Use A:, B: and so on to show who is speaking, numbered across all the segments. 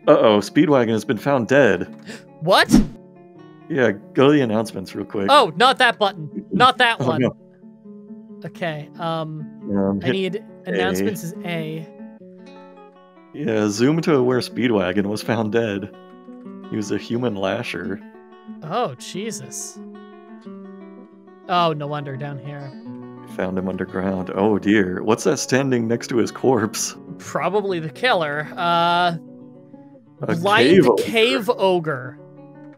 A: Uh-oh, Speedwagon has been found dead.
B: What?
A: Yeah, go to the announcements real quick.
B: Oh, not that button. Not that
A: Oh,
B: one.
A: no.
B: Okay,
A: I
B: I need announcements is A.
A: Yeah, zoom to where Speedwagon was found dead. He was a human lasher.
B: Oh, Jesus. Oh, no wonder, down here.
A: Found him underground. Oh dear, what's that standing next to his corpse?
B: Probably the killer.
A: A
B: Blind
A: ogre.
B: cave ogre.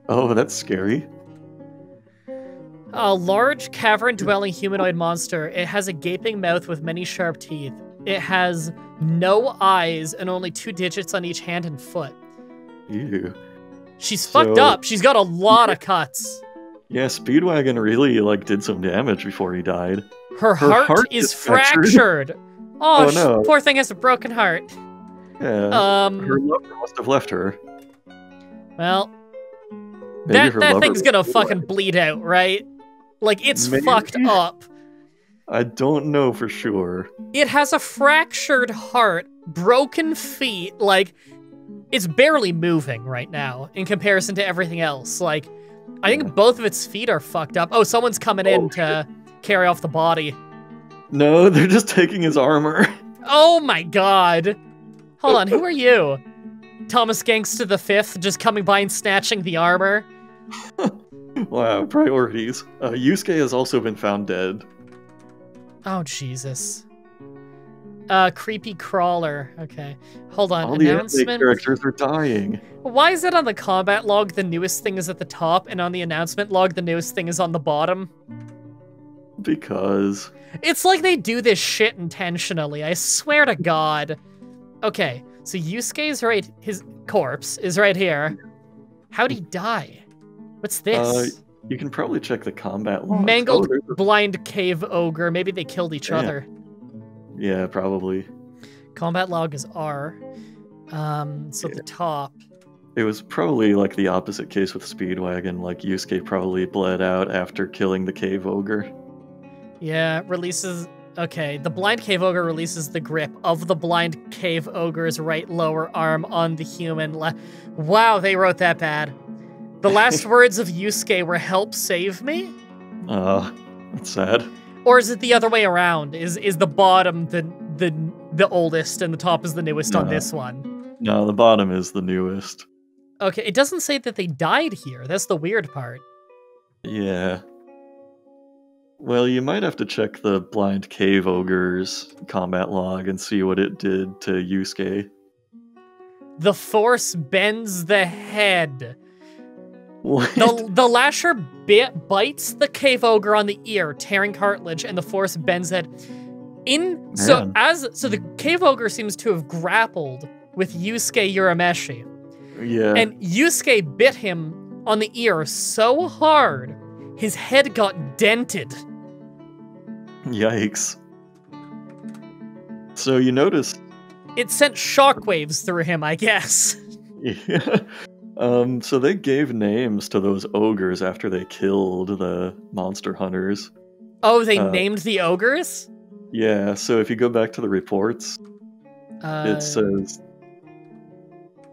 A: Oh, that's scary.
B: A large cavern-dwelling humanoid monster. It has a gaping mouth with many sharp teeth. It has no eyes and only 2 digits on each hand and foot.
A: Ew.
B: She's fucked up. She's got a lot of cuts.
A: Yeah, Speedwagon really, did some damage before he died.
B: Her heart is fractured. Oh,
A: no.
B: Poor thing has a broken heart.
A: Yeah, her lover must have left her.
B: Well,
A: Maybe
B: that thing's gonna fucking bleed out, right? Like, it's fucked up.
A: I don't know for sure.
B: It has a fractured heart, broken feet, it's barely moving right now in comparison to everything else. Like, I think both of its feet are fucked up. Oh, someone's coming in to carry off the body.
A: No, they're just taking his armor.
B: Oh my god. Hold on, who are you? Thomas Gangsta the Fifth just coming by and snatching the armor?
A: Wow, priorities. Yusuke has also been found dead.
B: Oh, Jesus. Creepy crawler. Okay. Hold on.
A: All the anime
B: Announcement.
A: characters are dying.
B: Why is it on the combat log the newest thing is at the top, and on the announcement log the newest thing is on the bottom?
A: Because...
B: It's like they do this shit intentionally, I swear to God. Okay, so Yusuke's right, his corpse is right here. How'd he die? What's this?
A: You can probably check the combat logs.
B: Mangled blind cave ogre. Maybe they killed each other.
A: Yeah, probably.
B: Combat log is R. So the top.
A: It was probably the opposite case with Speedwagon. Yusuke probably bled out after killing the cave ogre.
B: Yeah, releases... Okay, the blind cave ogre releases the grip of the blind cave ogre's right lower arm on the human left. Wow, they wrote that bad. The last words of Yusuke were "help save me"?
A: That's sad.
B: Or is it the other way around? Is the bottom the oldest and the top is the newest on this one?
A: No, the bottom is the newest.
B: Okay, it doesn't say that they died here. That's the weird part.
A: Yeah. Well, you might have to check the blind cave ogre's combat log and see what it did to Yusuke.
B: The force bends the head.
A: What?
B: The lasher bites the cave ogre on the ear, tearing cartilage, and the force bends it. So the cave ogre seems to have grappled with Yusuke Urameshi.
A: Yeah.
B: And Yusuke bit him on the ear so hard, his head got dented.
A: Yikes. So you noticed...
B: It sent shockwaves through him, I guess.
A: Yeah. So they gave names to those ogres after they killed the monster hunters.
B: Oh, they named the ogres?
A: Yeah, so if you go back to the reports, it says...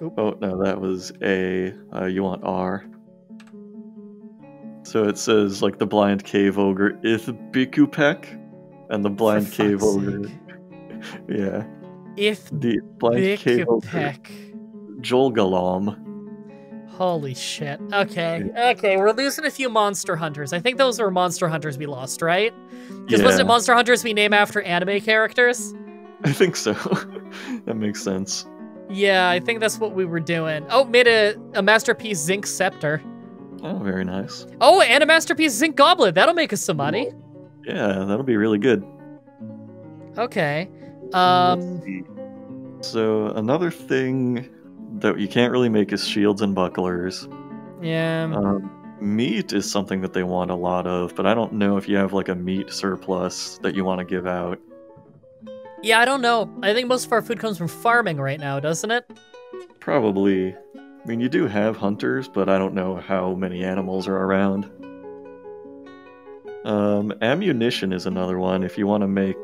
B: Oop.
A: Oh, no, that was A. You want R. So it says, the blind cave ogre Ithbikupek, and the blind cave ogre... Yeah. The blind cave ogre Jolgalam.
B: Holy shit. Okay, we're losing a few monster hunters. I think those are monster hunters we lost, right? Because wasn't it monster hunters we name after anime characters?
A: I think so. That makes sense.
B: Yeah, I think that's what we were doing. Oh, made a Masterpiece Zinc Scepter.
A: Oh, very nice.
B: Oh, and a Masterpiece Zinc Goblet. That'll make us some money.
A: Yeah, that'll be really good.
B: Okay.
A: So, another thing that you can't really make is shields and bucklers.
B: Yeah.
A: Meat is something that they want a lot of, but I don't know if you have a meat surplus that you want to give out.
B: Yeah, I don't know. I think most of our food comes from farming right now, doesn't it?
A: Probably. I mean, you do have hunters, but I don't know how many animals are around. Ammunition is another one if you want to make...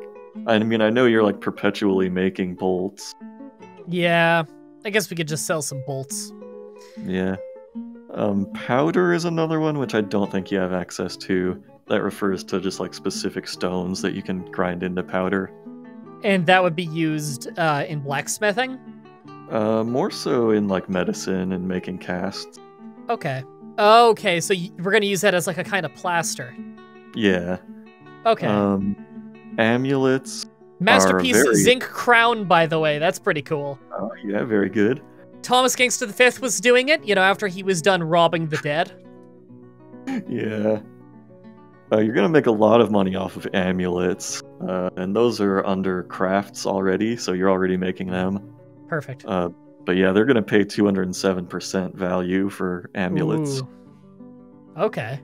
A: I mean, I know you're perpetually making bolts.
B: Yeah. I guess we could just sell some bolts.
A: Yeah. Powder is another one, which I don't think you have access to. That refers to just like specific stones that you can grind into powder.
B: And that would be used in blacksmithing?
A: More so in like medicine and making casts.
B: Okay. Okay, so we're gonna use that as like a kind of plaster.
A: Yeah.
B: Okay.
A: Amulets.
B: Masterpiece zinc crown, by the way. That's pretty cool.
A: Oh, yeah, very good.
B: Thomas Gangster V was doing it, after he was done robbing the dead.
A: Yeah. You're going to make a lot of money off of amulets, and those are under crafts already, so you're already making them.
B: Perfect.
A: But yeah, they're going to pay 207% value for amulets.
B: Ooh. Okay.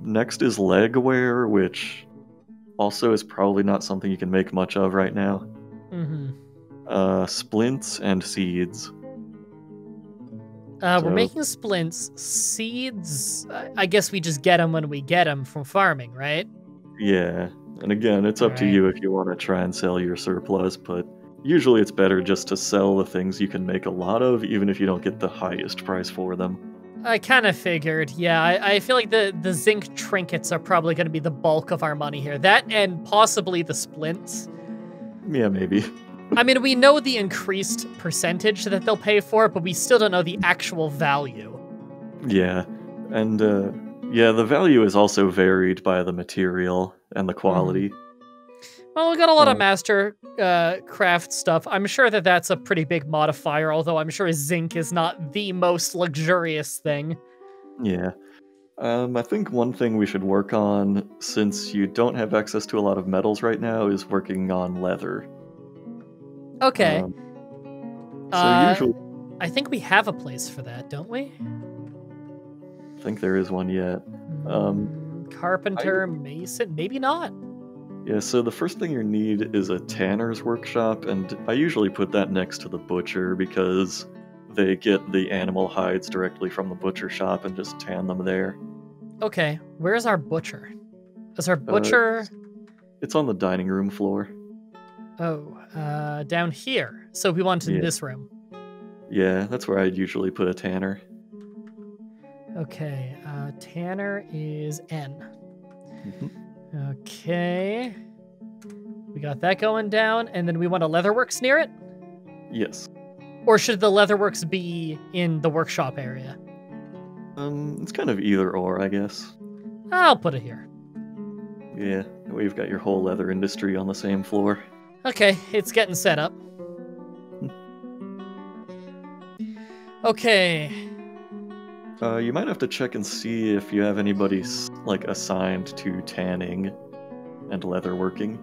A: Next is legwear, which also is probably not something you can make much of right now.
B: Mm-hmm.
A: Splints and seeds.
B: We're making splints. Seeds, I guess we just get them when we get them from farming, right?
A: Yeah. And again, it's up to you if you want to try and sell your surplus, but usually it's better just to sell the things you can make a lot of, even if you don't get the highest price for them.
B: I kind of figured, yeah. I feel like the zinc trinkets are probably going to be the bulk of our money here. That and possibly the splints.
A: Yeah, maybe.
B: I mean, we know the increased percentage that they'll pay for it, but we still don't know the actual value.
A: Yeah, and yeah, the value is also varied by the material and the quality.
B: Well, we got a lot of master craft stuff. I'm sure that that's a pretty big modifier, although I'm sure zinc is not the most luxurious thing.
A: Yeah. I think one thing we should work on, since you don't have access to a lot of metals right now, is working on leather.
B: Okay.
A: So usually,
B: I think we have a place for that, don't we?
A: I think there is one yet.
B: Carpenter, mason, maybe not.
A: Yeah, so the first thing you need is a tanner's workshop, and I usually put that next to the butcher because they get the animal hides directly from the butcher shop and just tan them there.
B: Okay, where's our butcher? Is our butcher...
A: It's on the dining room floor.
B: Oh, down here. So we want in this room.
A: Yeah, that's where I'd usually put a tanner.
B: Okay, tanner is N.
A: Mm-hmm.
B: Okay. We got that going down, and then we want a Leatherworks near it?
A: Yes.
B: Or should the Leatherworks be in the workshop area?
A: It's kind of either or, I guess.
B: I'll put it here.
A: Yeah, we've got your whole leather industry on the same floor.
B: Okay, it's getting set up. Okay.
A: You might have to check and see if you have anybody like assigned to tanning and leatherworking,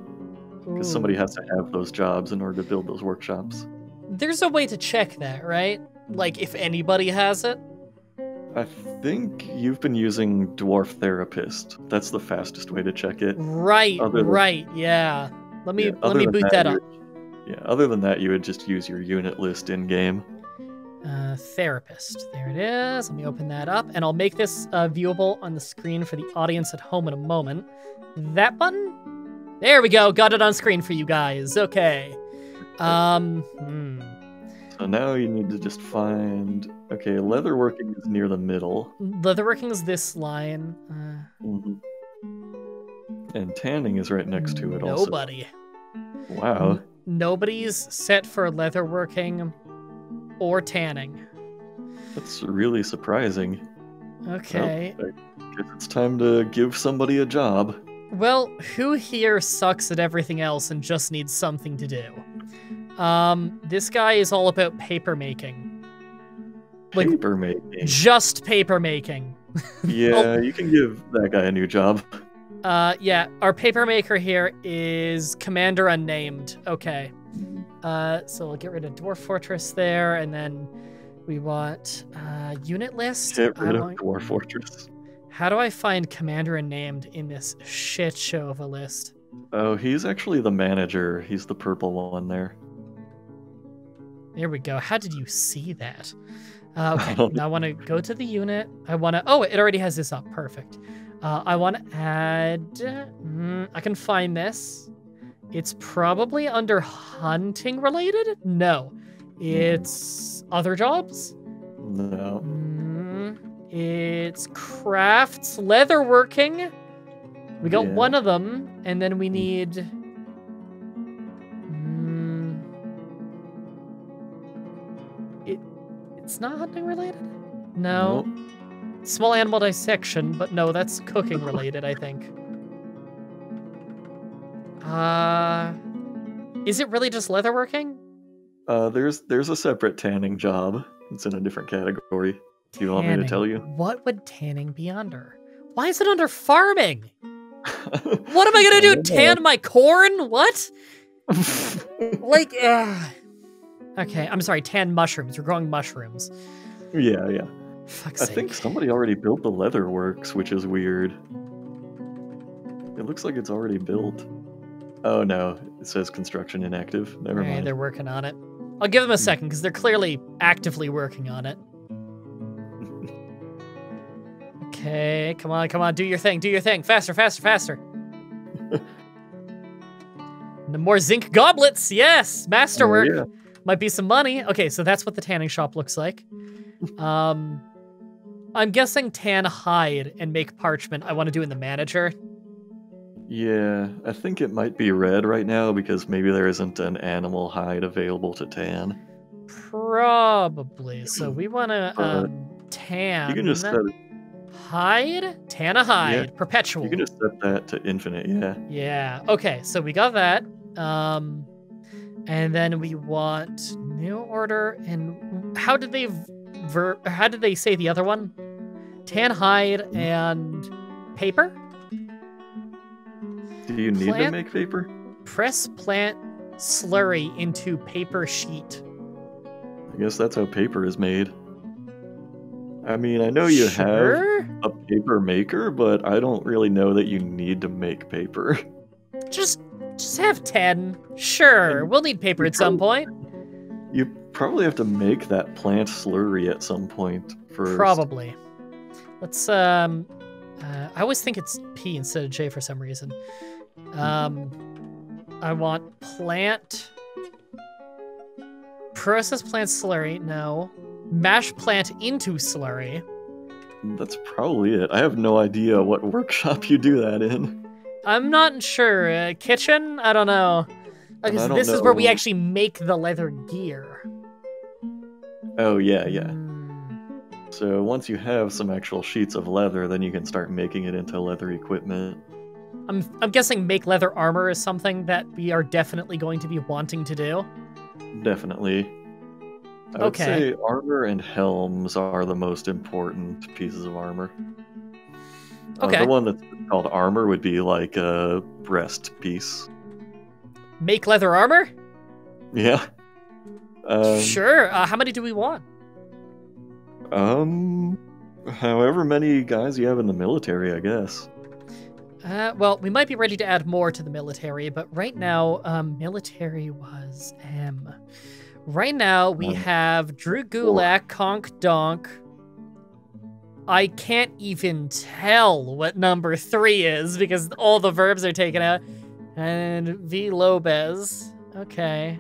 A: because somebody has to have those jobs in order to build those workshops.
B: There's a way to check that, right? Like if anybody has it?
A: I think you've been using Dwarf Therapist. That's the fastest way to check it.
B: Right, yeah. Let me boot that up.
A: Yeah, other than that, you would just use your unit list in-game.
B: Therapist. There it is. Let me open that up, and I'll make this viewable on the screen for the audience at home in a moment. That button? There we go. Got it on screen for you guys. Okay. So
A: now you need to just find... Okay, leatherworking is near the middle.
B: Leatherworking is this line.
A: And tanning is right next to it also.
B: Nobody.
A: Wow.
B: Nobody's set for leatherworking or tanning.
A: That's really surprising.
B: Okay.
A: Well, I guess it's time to give somebody a job.
B: Well, who here sucks at everything else and just needs something to do? This guy is all about paper making.
A: Paper making?
B: Just paper making.
A: Yeah, you can give that guy a new job.
B: Yeah, our paper maker here is Commander Unnamed. Okay. So we'll get rid of Dwarf Fortress there, and then we want unit list.
A: Get rid of Dwarf Fortress.
B: How do I find Commander Unnamed in this shit show of a list?
A: Oh, he's actually the manager. He's the purple one there.
B: There we go. How did you see that? Okay, now I want to go to the unit. I want to... Oh, it already has this up. Perfect. I want to add... I can find this. It's probably under hunting related? No. It's other jobs?
A: No.
B: It's crafts, leatherworking. We got one of them, and then we need... It's not hunting related? No.
A: Nope.
B: Small animal dissection, but no, that's cooking related, I think. Is it really just leatherworking?
A: There's a separate tanning job. It's in a different category. Do you want me to tell you?
B: What would tanning be under? Why is it under farming? What am I gonna do? Tan my corn? What? Like, okay, I'm sorry, tan mushrooms. You're growing mushrooms.
A: Yeah.
B: Fuck's
A: I
B: sake.
A: think somebody already built the leather works, which is weird. It looks like it's already built. Oh no, it says construction inactive. Never mind.
B: They're working on it. I'll give them a second, because they're clearly actively working on it. Okay, come on, do your thing, faster. The more zinc goblets, yes, masterwork.
A: Yeah.
B: Might be some money. Okay, so that's what the tanning shop looks like. I'm guessing tan hide and make parchment I want to do in the manager.
A: Yeah, I think it might be red right now because maybe there isn't an animal hide available to tan.
B: Probably. So we want to tan.
A: You can just set it.
B: Hide? Tan a hide.
A: Yeah.
B: Perpetual.
A: You can just set that to infinite, yeah.
B: Yeah. Okay, so we got that. And then we want new order. And how did they say the other one? Tan hide and paper?
A: Do you need to make paper?
B: Press plant slurry into paper sheet.
A: I guess that's how paper is made. I mean, I know you have a paper maker, but I don't really know that you need to make paper.
B: Just have 10. Sure, we'll need paper at some point.
A: You probably have to make that plant slurry at some point first.
B: Probably. Let's, I always think it's P instead of J for some reason. I want process plant slurry, no. Mash plant into slurry.
A: That's probably it. I have no idea what workshop you do that in.
B: I'm not sure. Kitchen? I don't know. Because this is where we actually make the leather gear.
A: Oh, yeah. So once you have some actual sheets of leather, then you can start making it into leather equipment.
B: I'm guessing make leather armor is something that we are definitely going to be wanting to do.
A: Definitely. I would say armor and helms are the most important pieces of armor.
B: Okay.
A: The one that's called armor would be like a breast piece.
B: Make leather armor?
A: Yeah.
B: Sure. How many do we want?
A: However many guys you have in the military, I guess.
B: Well, we might be ready to add more to the military, but right now, military was M. Right now, we have Drew Gulak, Conk Donk. I can't even tell what number 3 is because all the verbs are taken out. And V. Lopez. Okay.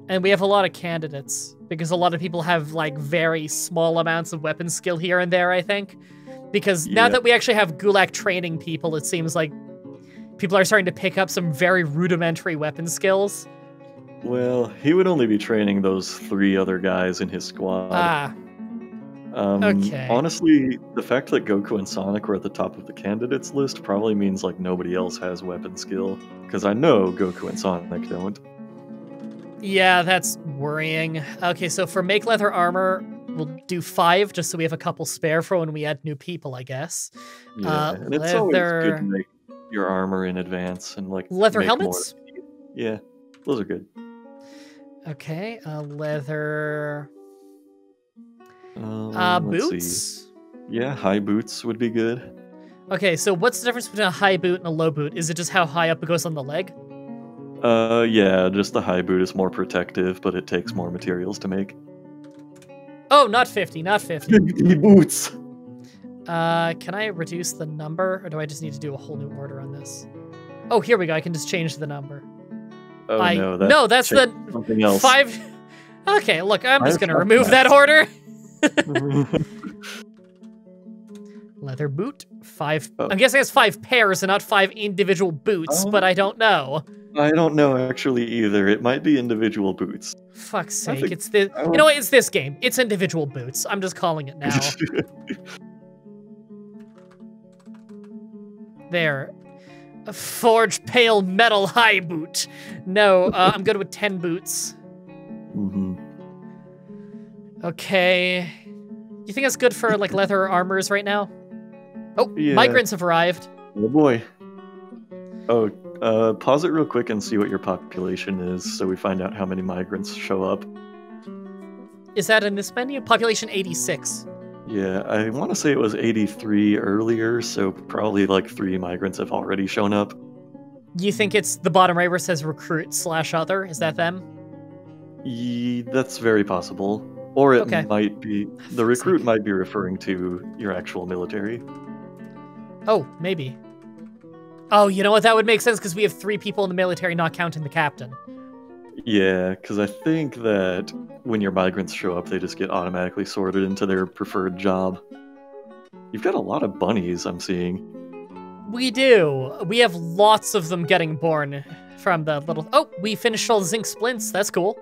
B: And we have a lot of candidates because a lot of people have like very small amounts of weapon skill here and there, I think. Because now that we actually have Gulak training people, it seems like people are starting to pick up some very rudimentary weapon skills.
A: Well, he would only be training those 3 other guys in his squad.
B: Okay.
A: Honestly, the fact that Goku and Sonic were at the top of the candidates list probably means like nobody else has weapon skill. Because I know Goku and Sonic don't.
B: Yeah, that's worrying. Okay, so for make leather armor, we'll do 5 just so we have a couple spare for when we add new people, I guess.
A: Yeah, and it's always good to make your armor in advance and like
B: leather helmets?
A: Yeah, those are good.
B: Okay, leather boots?
A: See. Yeah, high boots would be good.
B: Okay, so what's the difference between a high boot and a low boot? Is it just how high up it goes on the leg?
A: Yeah, just the high boot is more protective, but it takes more materials to make.
B: Oh, not 50, not 50.
A: Boots!
B: Can I reduce the number, or do I just need to do a whole new order on this? Oh, here we go, I can just change the number. no, that's the
A: something else.
B: 5. Okay, look, I'm just gonna remove that order. Leather boot, 5. I'm guessing it's 5 pairs and not 5 individual boots, but I don't know.
A: I don't know actually either. It might be individual boots.
B: Fuck's sake, it's this. You know what? It's this game. It's individual boots. I'm just calling it now. There. A forged pale metal high boot. No, I'm good with 10 boots. Okay. You think that's good for like leather armors right now? Oh, yeah. Migrants have arrived.
A: Oh boy. Oh, pause it real quick and see what your population is so we find out how many migrants show up.
B: Is that in this menu? Population 86.
A: Yeah, I want to say it was 83 earlier, so probably like 3 migrants have already shown up.
B: You think it's the bottom right where it says recruit/other? Is that them?
A: That's very possible. Or it might be, the recruit might be referring to your actual military.
B: Oh, maybe. Oh, you know what? That would make sense because we have 3 people in the military, not counting the captain.
A: Yeah, because I think that when your migrants show up, they just get automatically sorted into their preferred job. You've got a lot of bunnies, I'm seeing.
B: We do. We have lots of them getting born from the little... Oh, we finished all the zinc splints. That's cool.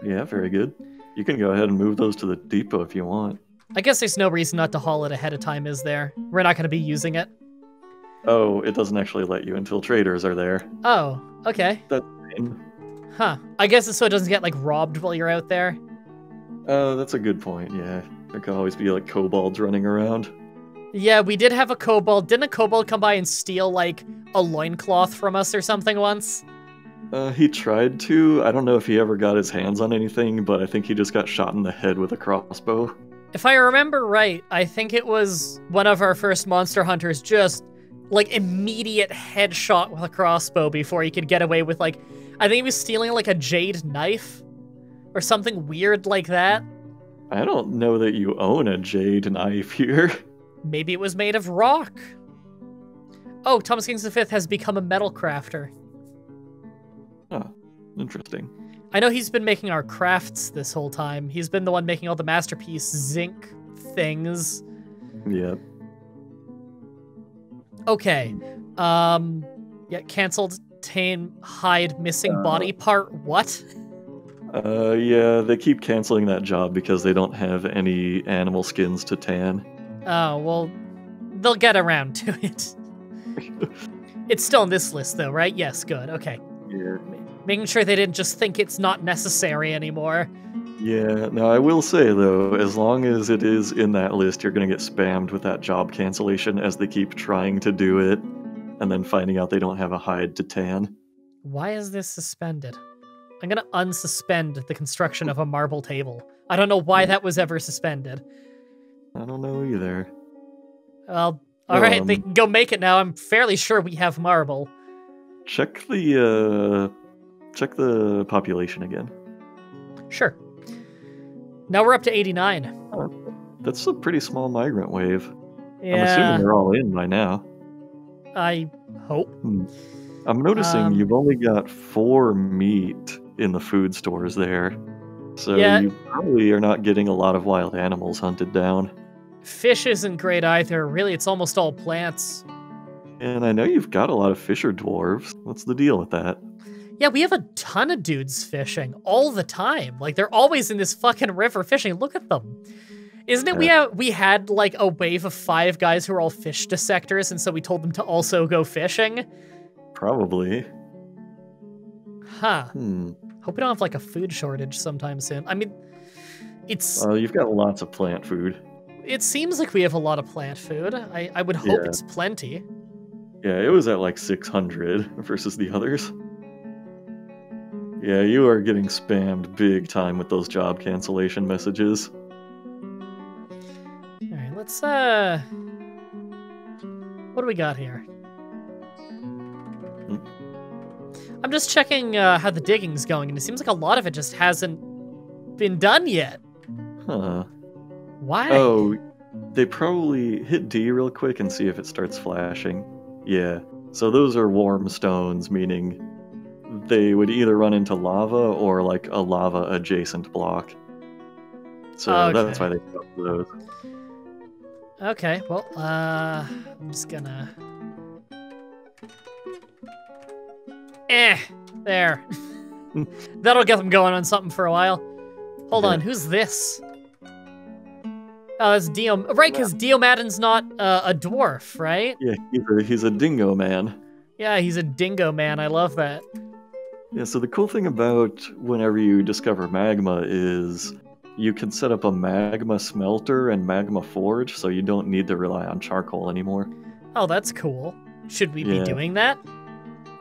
A: Yeah, very good. You can go ahead and move those to the depot if you want.
B: I guess there's no reason not to haul it ahead of time, is there? We're not going to be using it.
A: Oh, it doesn't actually let you until traders are there.
B: Oh, okay.
A: That's fine.
B: Huh. I guess it's so it doesn't get, like, robbed while you're out there.
A: Oh, that's a good point, yeah. There could always be, like, kobolds running around.
B: Yeah, we did have a kobold. Didn't a kobold come by and steal, like, a loincloth from us or something once?
A: He tried to. I don't know if he ever got his hands on anything, but I think he just got shot in the head with a crossbow.
B: If I remember right, I think it was one of our first monster hunters just, like, immediate headshot with a crossbow before he could get away with, like, I think he was stealing, like, a jade knife or something weird like that.
A: I don't know that you own a jade knife here.
B: Maybe it was made of rock. Oh, Thomas Kings V has become a metal crafter.
A: Oh, interesting.
B: I know he's been making our crafts this whole time. He's been the one making all the masterpiece zinc things.
A: Yeah.
B: Okay. Yeah, canceled tame hide missing body part. What?
A: Yeah, they keep canceling that job because they don't have any animal skins to tan.
B: Oh, well, they'll get around to it. It's still on this list, though, right? Yes, good. Okay.
A: Yeah.
B: Making sure they didn't just think it's not necessary anymore.
A: Yeah, now I will say, though, as long as it is in that list, you're going to get spammed with that job cancellation as they keep trying to do it, and then finding out they don't have a hide to tan.
B: Why is this suspended? I'm going to unsuspend the construction of a marble table. I don't know why that was ever suspended.
A: I don't know either.
B: Well, alright, they can go make it now. I'm fairly sure we have marble.
A: Check the population again.
B: Sure. Now we're up to 89.
A: That's a pretty small migrant wave.
B: Yeah.
A: I'm assuming they're all in by now.
B: I hope.
A: I'm noticing you've only got 4 meat in the food stores there. So you probably are not getting a lot of wild animals hunted down.
B: Fish isn't great either. Really, it's almost all plants.
A: And I know you've got a lot of fisher dwarves. What's the deal with that?
B: Yeah, we have a ton of dudes fishing all the time. Like, they're always in this fucking river fishing. Look at them. Isn't it we had, like, a wave of 5 guys who were all fish dissectors, and so we told them to also go fishing?
A: Probably.
B: Huh. Hope we don't have, like, a food shortage sometime soon. I mean, it's...
A: you've got lots of plant food.
B: It seems like we have a lot of plant food. I would hope it's plenty.
A: Yeah, it was at, like, 600 versus the others. Yeah, you are getting spammed big time with those job cancellation messages.
B: Alright, let's, what do we got here? I'm just checking how the digging's going, and it seems like a lot of it just hasn't been done yet.
A: Huh.
B: Why?
A: Oh, they probably hit D real quick and see if it starts flashing. Yeah, so those are warm stones, meaning they would either run into lava or like a lava adjacent block. So that's why they got those.
B: Okay, well, I'm just gonna... There. That'll get them going on something for a while. Hold on, who's this? Oh, that's Dio. Right, because Dio Madden's not a dwarf, right?
A: Yeah, he's a dingo man.
B: Yeah, he's a dingo man. I love that.
A: Yeah, so the cool thing about whenever you discover magma is you can set up a magma smelter and magma forge, so you don't need to rely on charcoal anymore.
B: Oh, that's cool. Should we be doing that?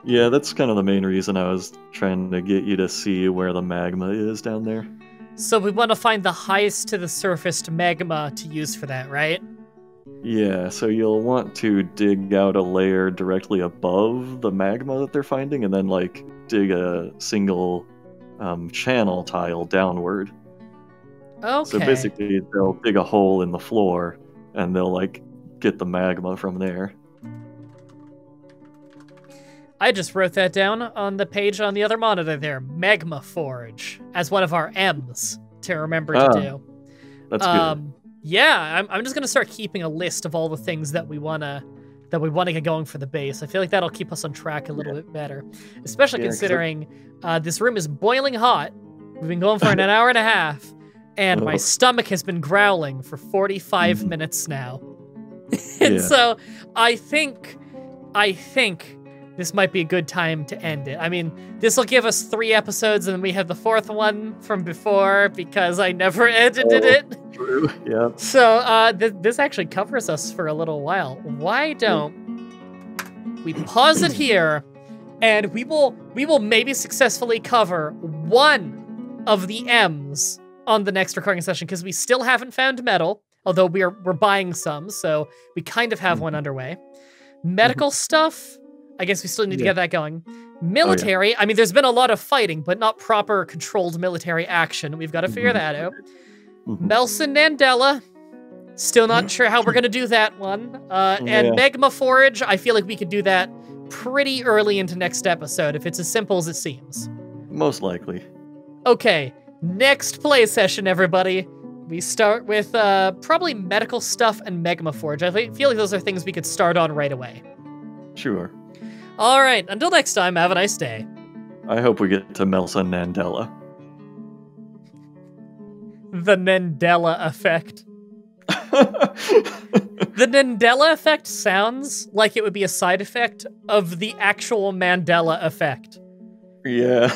A: Yeah, that's kind of the main reason I was trying to get you to see where the magma is down there.
B: So we want to find the highest to the surface magma to use for that, right?
A: Yeah, so you'll want to dig out a layer directly above the magma that they're finding, and then, like, dig a single channel tile downward.
B: Okay.
A: So basically, they'll dig a hole in the floor, and they'll, like, get the magma from there.
B: I just wrote that down on the page on the other monitor there. Magma Forge as one of our M's to remember to do.
A: That's good.
B: Yeah, I'm just gonna start keeping a list of all the things that we wanna get going for the base. I feel like that'll keep us on track a little bit better, especially considering this room is boiling hot. We've been going for an hour and a half, and my stomach has been growling for 45 minutes now. And so I think this might be a good time to end it. I mean, this will give us 3 episodes, and then we have the 4th one from before because I never edited it.
A: True. Yeah.
B: So this actually covers us for a little while. Why don't we pause it here, and we will maybe successfully cover one of the M's on the next recording session, because we still haven't found metal, although we're buying some, so we kind of have one underway. Medical stuff, I guess we still need to get that going. Military, I mean, there's been a lot of fighting, but not proper controlled military action. We've got to figure that out. Nelson Mandela, still not sure how we're going to do that one. And Magma Forge, I feel like we could do that pretty early into next episode, if it's as simple as it seems.
A: Most likely.
B: Okay, next play session, everybody. We start with probably medical stuff and Magma Forge. I feel like those are things we could start on right away.
A: Sure.
B: All right, until next time, have a nice day.
A: I hope we get to Nelson Mandela.
B: The Mandela effect. The Mandela effect sounds like it would be a side effect of the actual Mandela effect.
A: Yeah.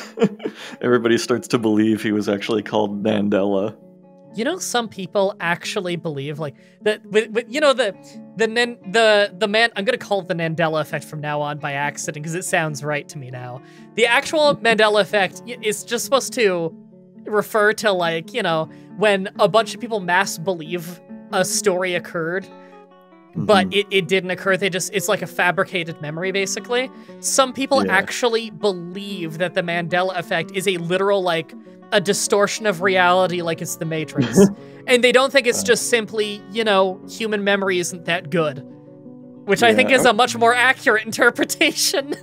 A: Everybody starts to believe he was actually called Mandela.
B: You know, some people actually believe like that. You know, the man. I'm gonna call it the Mandela effect from now on by accident because it sounds right to me now. The actual Mandela effect is just supposed to refer to, like, you know, when a bunch of people mass believe a story occurred, but it didn't occur. It's like a fabricated memory, basically. Some people actually believe that the Mandela effect is a literal, like, a distortion of reality, like it's the Matrix. And they don't think it's just simply, you know, human memory isn't that good. Which I think is a much more accurate interpretation.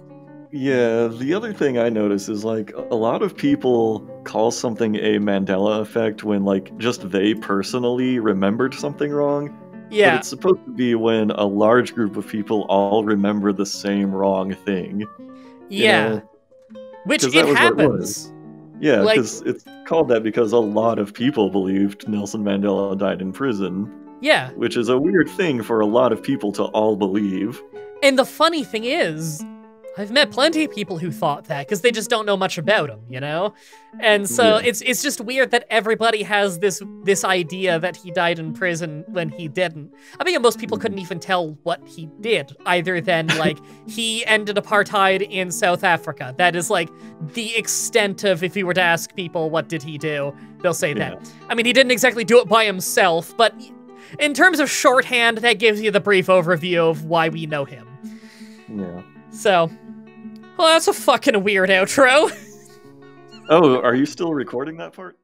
A: Yeah, the other thing I notice is, like, a lot of people call something a Mandela effect when, like, just they personally remembered something wrong.
B: Yeah.
A: But it's supposed to be when a large group of people all remember the same wrong thing.
B: Yeah.
A: You know?
B: Which it happens.
A: Yeah, because it's called that because a lot of people believed Nelson Mandela died in prison.
B: Yeah.
A: Which is a weird thing for a lot of people to all believe.
B: And the funny thing is, I've met plenty of people who thought that because they just don't know much about him, you know? And so it's just weird that everybody has this idea that he died in prison when he didn't. I mean, most people couldn't even tell what he did, other than, like, he ended apartheid in South Africa. That is, like, the extent of, if you were to ask people what did he do, they'll say that. I mean, he didn't exactly do it by himself, but in terms of shorthand, that gives you the brief overview of why we know him.
A: Yeah.
B: So, well, that's a fucking weird outro.
A: Oh, are you still recording that part?